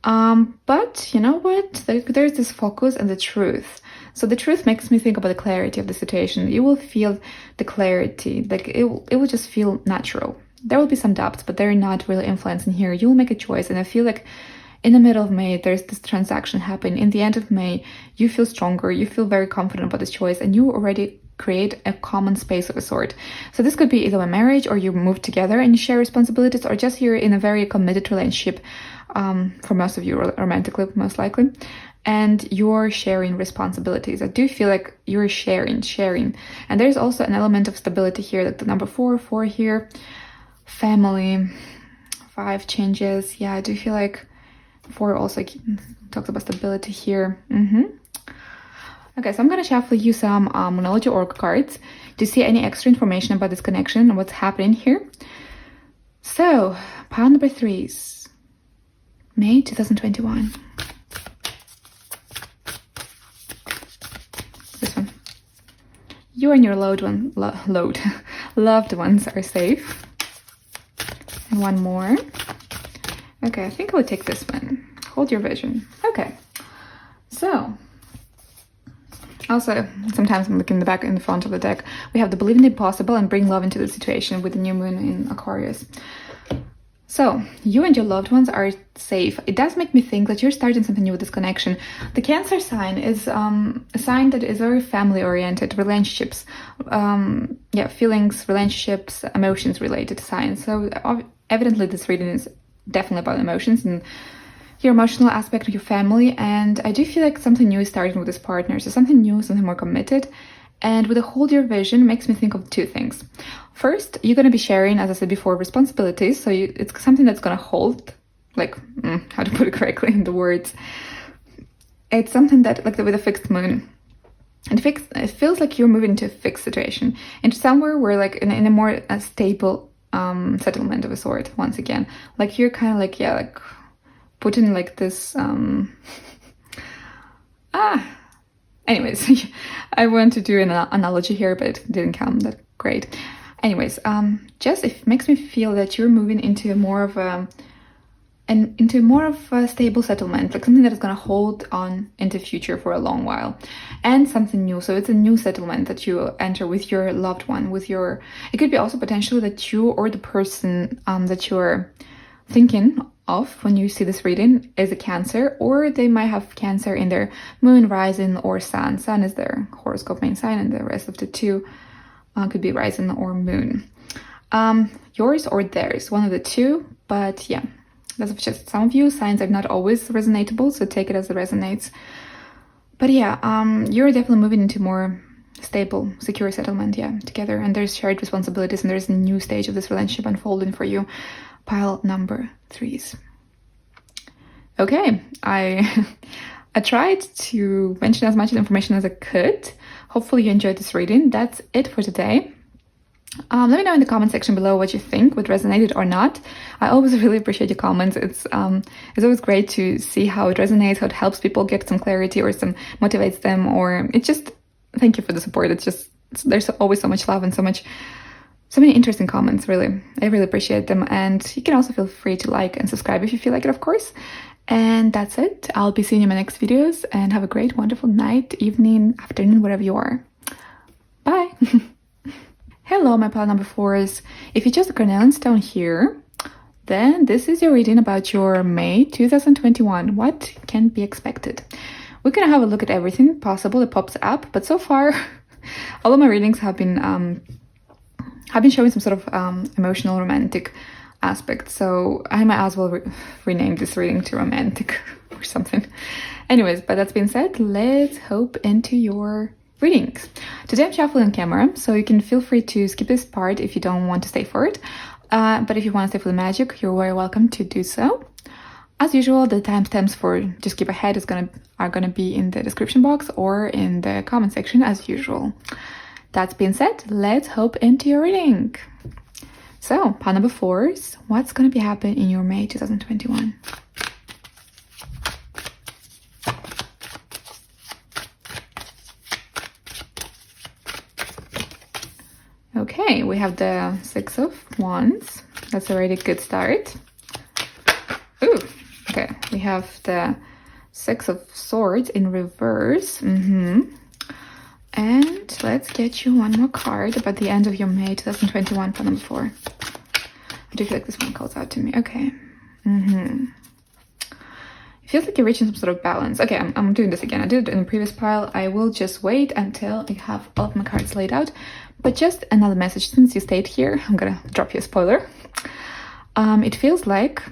But you know what? There's this focus and the truth. So the truth makes me think about the clarity of the situation. You will feel the clarity, like it will just feel natural. There will be some doubts, but they're not really influencing here. You'll make a choice, and I feel like in the middle of May, there's this transaction happening. In the end of May, you feel stronger, you feel very confident about this choice, and you already create a common space of a sort. So this could be either a marriage, or you move together and you share responsibilities, or just you're in a very committed relationship, for most of you romantically, most likely, and you're sharing responsibilities. I do feel like you're sharing, and there's also an element of stability here, like the number 4 here, family, 5 changes. Yeah, I do feel like 4 also talks about stability here. Okay, so I'm gonna shuffle you some Monology Oracle cards to see any extra information about this connection and what's happening here. So, pile number 3s, May 2021. This one. You and your loved ones are safe. And one more. Okay, I think I would take this one. Hold your vision. Okay. So, also, sometimes I'm looking in the front of the deck. We have the believe in the impossible and bring love into the situation with the new moon in Aquarius. So, you and your loved ones are safe. It does make me think that you're starting something new with this connection. The Cancer sign is a sign that is very family-oriented, relationships, feelings, relationships, emotions-related sign. So, evidently, this reading is definitely about emotions and your emotional aspect of your family. And I do feel like something new is starting with this partner. So, something new, something more committed. And with the hold your vision makes me think of 2 things. First, you're going to be sharing, as I said before, responsibilities. So it's something that's going to hold, like, how to put it correctly in the words. It's something that, like with a fixed moon, it feels like you're moving into a fixed situation, into somewhere where, like, in a more stable settlement of a sort, once again. Like, you're kind of like, putting like this, anyways, I want to do an analogy here, but it didn't come that great. Anyways, just it makes me feel that you're moving into more of a stable settlement, like something that is going to hold on into the future for a long while, and something new. So it's a new settlement that you enter with your loved one, it could be also potentially that you or the person that you're thinking of when you see this reading is a Cancer, or they might have Cancer in their moon, rising, or sun. Sun is their horoscope main sign, and the rest of the 2 could be rising or moon. Yours or theirs, one of the 2, but yeah, that's just some of you. Signs are not always resonatable, so take it as it resonates. But yeah, you're definitely moving into more stable, secure settlement, together, and there's shared responsibilities, and there's a new stage of this relationship unfolding for you. Pile number 3s. Okay, I tried to mention as much information as I could. Hopefully you enjoyed this reading. That's it for today. Let me know in the comment section below what you think, what resonated or not. I always really appreciate your comments. It's always great to see how it resonates, how it helps people get some clarity or some motivates them, or it just, thank you for the support. There's always so much love and so many interesting comments, really. I really appreciate them. And you can also feel free to like and subscribe if you feel like it, of course. And that's it. I'll be seeing you in my next videos, and have a great, wonderful night, evening, afternoon, wherever you are. Bye. Hello, my pile number 4s. If you chose the Cornelian Stone here, then this is your reading about your May 2021. What can be expected? We're gonna have a look at everything possible that pops up, but so far, all of my readings have been showing some sort of emotional, romantic aspect, so I might as well rename this reading to romantic or something. Anyways, but that's being said, let's hop into your readings. Today I'm shuffling on camera, so you can feel free to skip this part if you don't want to stay for it. But if you want to stay for the magic, you're very welcome to do so. As usual, the timestamps for Just Skip Ahead are gonna be in the description box or in the comment section as usual. That being said, let's hop into your reading. So, pile number 4, what's gonna be happening in your May 2021? Okay, we have the 6 of Wands. That's already a good start. Ooh, okay, we have the 6 of Swords in reverse. And let's get you one more card about the end of your May 2021 for number 4. I do feel like this one calls out to me. Okay. It feels like you're reaching some sort of balance. Okay, I'm doing this again. I did it in the previous pile. I will just wait until I have all of my cards laid out. But just another message, since you stayed here, I'm gonna drop you a spoiler. It feels like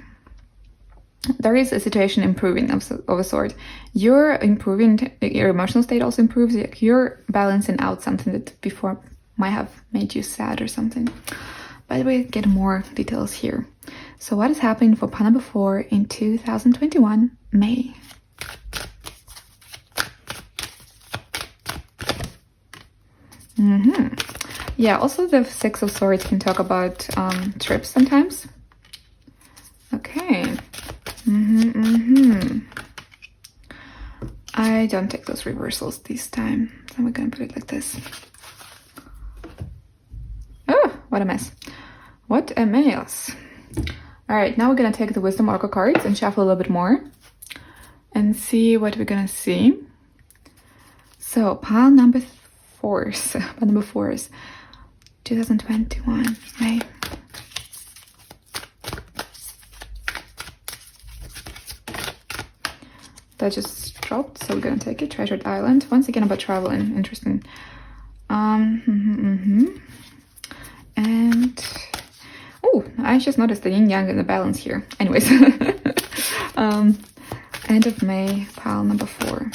there is a situation improving of a sort. You're improving, your emotional state also improves. You're balancing out something that before might have made you sad or something. By the way, get more details here. So what is happening for pile number 4 in 2021, May? Yeah, also the 6 of Swords can talk about trips sometimes. Okay. I don't take those reversals this time. So we're gonna put it like this. Oh, what a mess. What a mess. Alright, now we're gonna take the Wisdom Oracle cards and shuffle a little bit more and see what we're gonna see. So, pile number 4, 2021, May. That just dropped, so we're gonna take it. Treasured Island. Once again about traveling. Interesting. And oh, I just noticed the yin yang and the balance here. Anyways, end of May, pile number 4.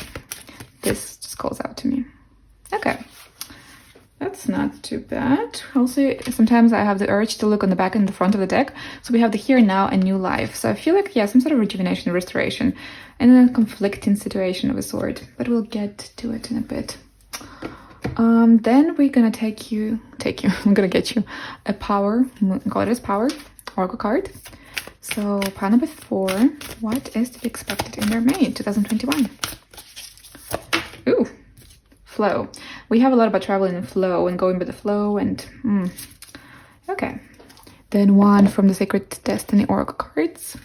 This just calls out to me. Okay, that's not too bad. Also, sometimes I have the urge to look on the back and the front of the deck. So we have the here and now and new life. So I feel like, yeah, some sort of rejuvenation, restoration, and a conflicting situation of a sort. But we'll get to it in a bit. Then we're gonna I'm gonna get you a power, Goddess Power Oracle card. So pile number 4, what is to be expected in their May 2021? Ooh, flow. We have a lot about traveling and flow and going with the flow and okay. Then one from the Sacred Destiny Oracle cards.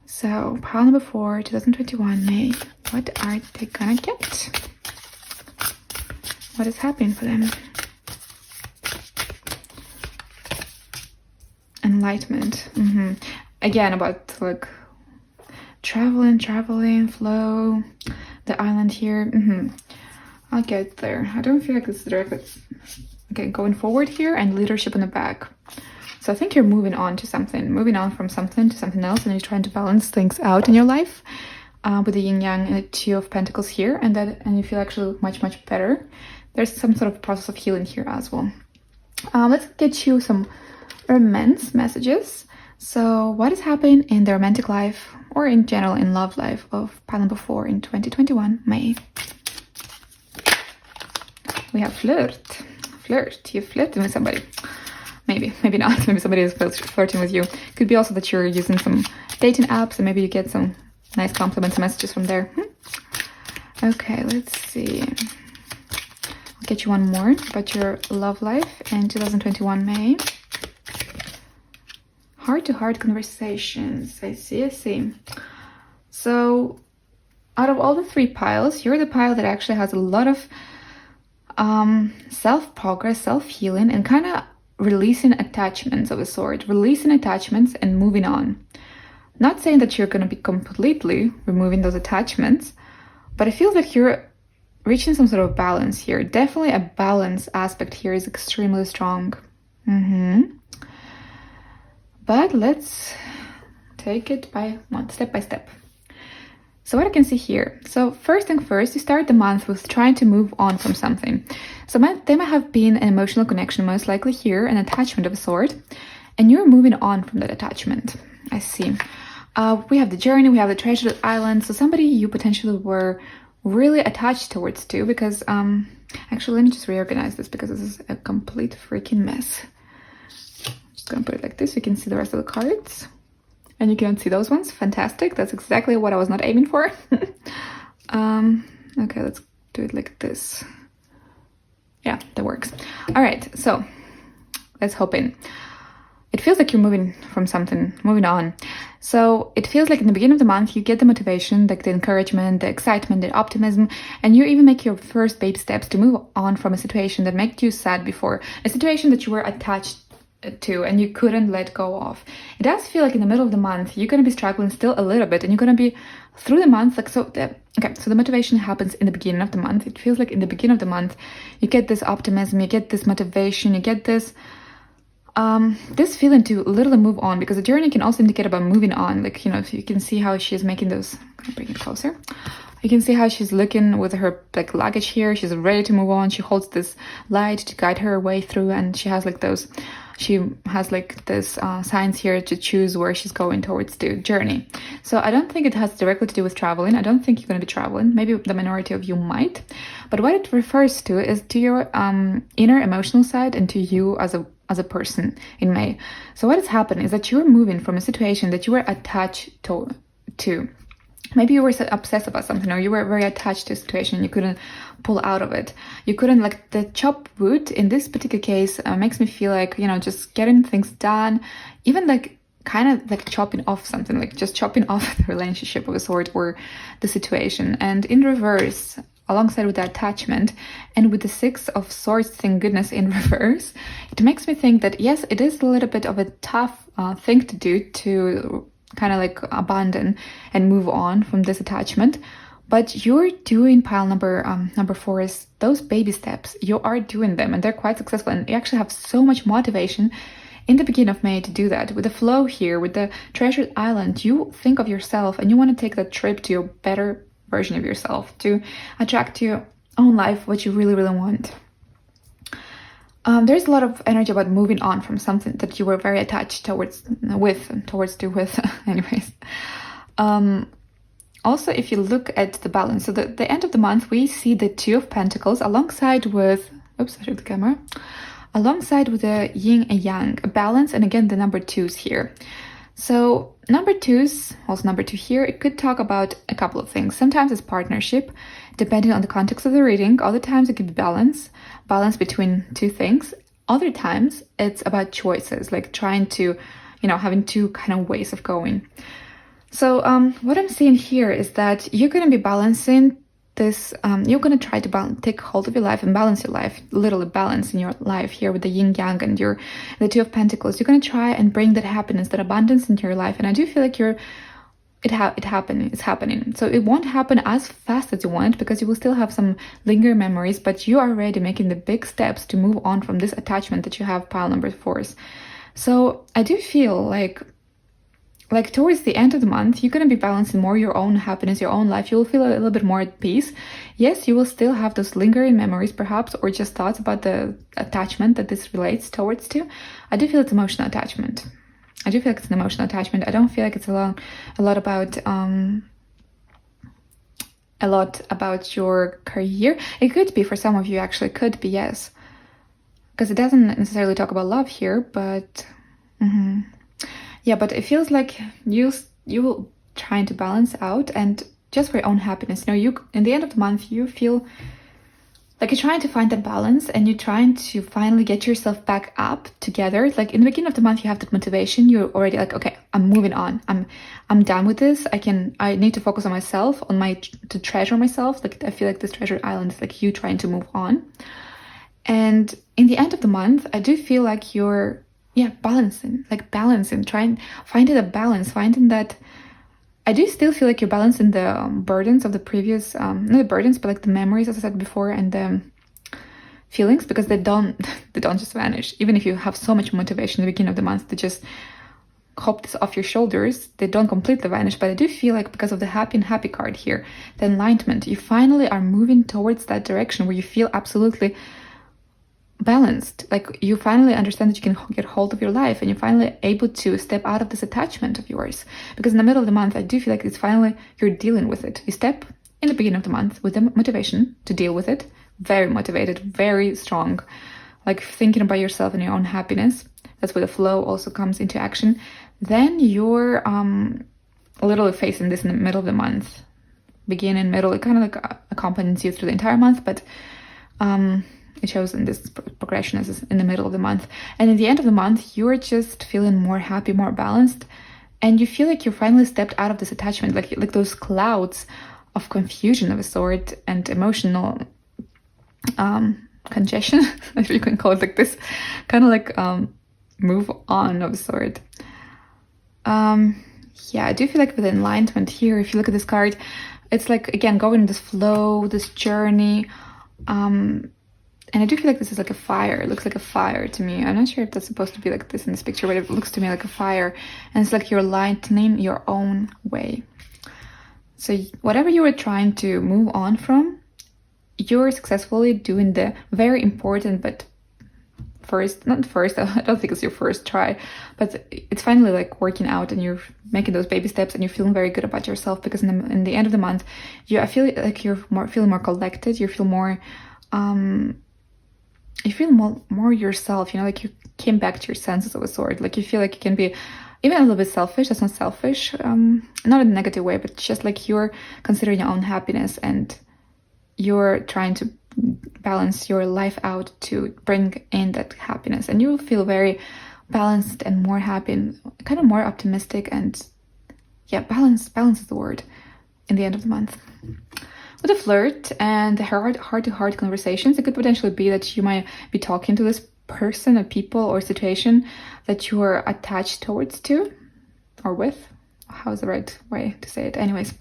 So pile number 4, 2021 May. What are they gonna get? What is happening for them? Enlightenment. Again, about like traveling, flow, the island here. I'll get there. I don't feel like this is directly okay. Going forward here and leadership in the back. So I think you're moving on to something, moving on from something to something else, and you're trying to balance things out in your life with the yin yang and the 2 of Pentacles here, and you feel actually much better. There's some sort of process of healing here as well. Let's get you some romance messages. So what is happening in the romantic life or in general in love life of pile number 4 in 2021 May? We have flirt. You flirting with somebody. Maybe not. Maybe somebody is flirting with you. Could be also that you're using some dating apps and maybe you get some nice compliments and messages from there. Okay, let's see. I'll get you one more about your love life in 2021 May. Heart-to-heart conversations. I see. So, out of all the 3 piles, you're the pile that actually has a lot of self-progress, self-healing, and kind of releasing attachments of a sort. Releasing attachments and moving on. Not saying that you're going to be completely removing those attachments, but it feels like you're reaching some sort of balance here. Definitely a balance aspect here is extremely strong. But let's take it step by step. So what I can see here. So first thing first, you start the month with trying to move on from something. So there might have been an emotional connection, most likely here, an attachment of a sort. and you're moving on from that attachment. I see. We have the journey, we have the treasured island. So somebody you potentially were really attached towards too, because actually let me just reorganize this because this is a complete freaking mess. Just gonna put it like this. You can see the rest of the cards, and you can see those ones. Fantastic. That's exactly what I was not aiming for. Okay, let's do it like this. Yeah, that works. All right, so let's hop in. It feels like you're moving on. So it feels like in the beginning of the month, you get the motivation, like the encouragement, the excitement, the optimism, and you even make your first baby steps to move on from a situation that made you sad before, a situation that you were attached to and you couldn't let go of. It does feel like in the middle of the month, you're going to be struggling still a little bit, and you're going to be through the month, like, so the motivation happens in the beginning of the month. It feels like in the beginning of the month, you get this optimism, you get this motivation, you get this feeling to literally move on, because the journey can also indicate about moving on. Like, if you can see how she's making those, I'm gonna bring it closer. You can see how she's looking with her like luggage here. She's ready to move on. She holds this light to guide her way through, and she has like this signs here to choose where she's going towards the journey. So I don't think it has directly to do with traveling. I don't think you're going to be traveling. Maybe the minority of you might, but what it refers to is to your inner emotional side and to you as a person in May. So what has happened is that you're moving from a situation that you were attached to. Maybe you were so obsessed about something, or you were very attached to a situation and you couldn't pull out of it. You couldn't, like, the chop wood in this particular case makes me feel like, just getting things done, even like kind of like chopping off something, like just chopping off the relationship of a sort or the situation. And in reverse, alongside with the attachment and with the Six of Swords, thank goodness, in reverse, it makes me think that yes, it is a little bit of a tough thing to do, to kind of like abandon and move on from this attachment, but you're doing pile number 4 is those baby steps. You are doing them, and they're quite successful, and you actually have so much motivation in the beginning of May to do that. With the flow here, with the treasured island, you think of yourself and you want to take that trip to your better version of yourself, to attract to your own life what you really, really want. There's a lot of energy about moving on from something that you were very attached with. Anyways. Also, if you look at the balance, so the end of the month, we see the Two of Pentacles alongside with, oops, I took the camera, alongside with the yin and yang, a balance, and again, the number 2s here. So number 2s, also number 2 here, it could talk about a couple of things. Sometimes it's partnership, depending on the context of the reading. Other times it could be balance between two things. Other times it's about choices, like trying to, having two kind of ways of going. So what I'm seeing here is that you're going to be balancing this, you're going to try to take hold of your life and balance your life, literally balance in your life here with the yin yang and the Two of Pentacles. You're going to try and bring that happiness, that abundance into your life, and I do feel like it's happening. So it won't happen as fast as you want, because you will still have some lingering memories, but you are already making the big steps to move on from this attachment that you have, pile number 4s. So I do feel like towards the end of the month, you're going to be balancing more your own happiness, your own life. You will feel a little bit more at peace. Yes, you will still have those lingering memories perhaps, or just thoughts about the attachment that this relates towards to. I do feel it's emotional attachment. I do feel like it's an emotional attachment. I don't feel like it's a lot about your career. It could be for some of you, actually, could be, yes. Because it doesn't necessarily talk about love here, but yeah, but it feels like you will trying to balance out, and just for your own happiness. You in the end of the month, you feel like you're trying to find that balance, and you're trying to finally get yourself back up together. Like in the beginning of the month, you have that motivation. You're already like, okay, I'm moving on. I'm done with this. I need to focus on myself, to treasure myself. Like I feel like this treasure island is like you trying to move on. And in the end of the month, I do feel like you're balancing, trying, finding a balance, finding that. I do still feel like you're balancing the burdens of the previous, not the burdens, but like the memories, as I said before, and the feelings, because they don't just vanish. Even if you have so much motivation at the beginning of the month to just hop this off your shoulders, they don't completely vanish. But I do feel like because of the happy card here, the enlightenment, you finally are moving towards that direction where you feel absolutely balanced. Like you finally understand that you can get hold of your life, and you're finally able to step out of this attachment of yours. Because in the middle of the month, I do feel like it's finally you're dealing with it. You step in the beginning of the month with the motivation to deal with it, very motivated, very strong, like thinking about yourself and your own happiness. That's where the flow also comes into action. Then you're literally facing this in the middle of the month, beginning, middle. It kind of like accompanies you through the entire month, but it shows in this progression as in the middle of the month. And in the end of the month, you're just feeling more happy, more balanced, and you feel like you finally stepped out of this attachment, like those clouds of confusion of a sort and emotional congestion, if you can call it like this, kind of like move on of a sort. Yeah, I do feel like with enlightenment here, if you look at this card, it's like, again, going this flow, this journey. And I do feel like this is like a fire. It looks like a fire to me. I'm not sure if that's supposed to be like this in this picture, but it looks to me like a fire. And it's like you're lightening your own way. So whatever you were trying to move on from, you're successfully doing the very important, but not first, I don't think it's your first try, but it's finally like working out, and you're making those baby steps, and you're feeling very good about yourself, because in the end of the month, I feel like you're feeling more collected. You feel more, more yourself, like you came back to your senses of a sort. Like you feel like you can be even a little bit selfish. That's not selfish, not in a negative way, but just like you're considering your own happiness, and you're trying to balance your life out to bring in that happiness, and you will feel very balanced and more happy and kind of more optimistic, and yeah, balance is the word in the end of the month. With the flirt and the heart-to-heart conversations, it could potentially be that you might be talking to this person or people or situation that you are attached towards to or with. How's the right way to say it? Anyways.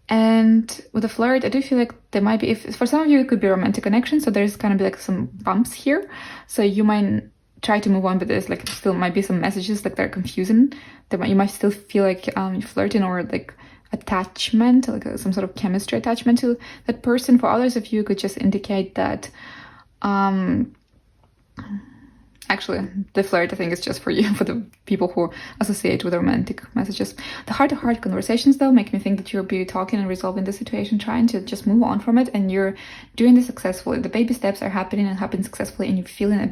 And with the flirt, I do feel like there might be, if for some of you it could be a romantic connection, so there's gonna be like some bumps here, so you might try to move on, but there's like still might be some messages like they're confusing. You might still feel like you're flirting, or like attachment, like some sort of chemistry attachment to that person. For others of you, it could just indicate that actually, the flirt, I think, is just for you, for the people who associate with romantic messages. The heart-to-heart conversations, though, make me think that you'll be talking and resolving the situation, trying to just move on from it, and you're doing this successfully. The baby steps are happening and happen successfully, and you're feeling a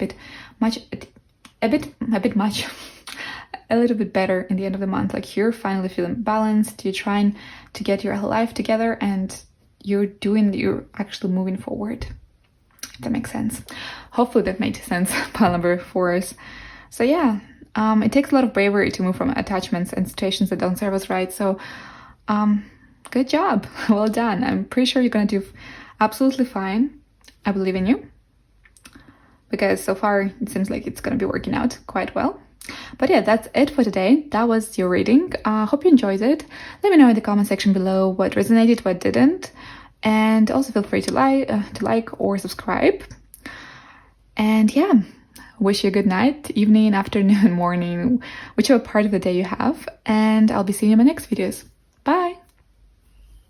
little bit better in the end of the month. Like you're finally feeling balanced. You're trying to get your life together, and you're actually moving forward. If that makes sense. Hopefully that made sense, pile number 4s. So yeah, it takes a lot of bravery to move from attachments and situations that don't serve us right. So good job. Well done. I'm pretty sure you're gonna do absolutely fine. I believe in you, because so far it seems like it's gonna be working out quite well. But yeah, that's it for today. That was your reading. Hope you enjoyed it. Let me know in the comment section below what resonated, what didn't. And also feel free to like or subscribe. And yeah, wish you a good night, evening, afternoon, morning, whichever part of the day you have. And I'll be seeing you in my next videos.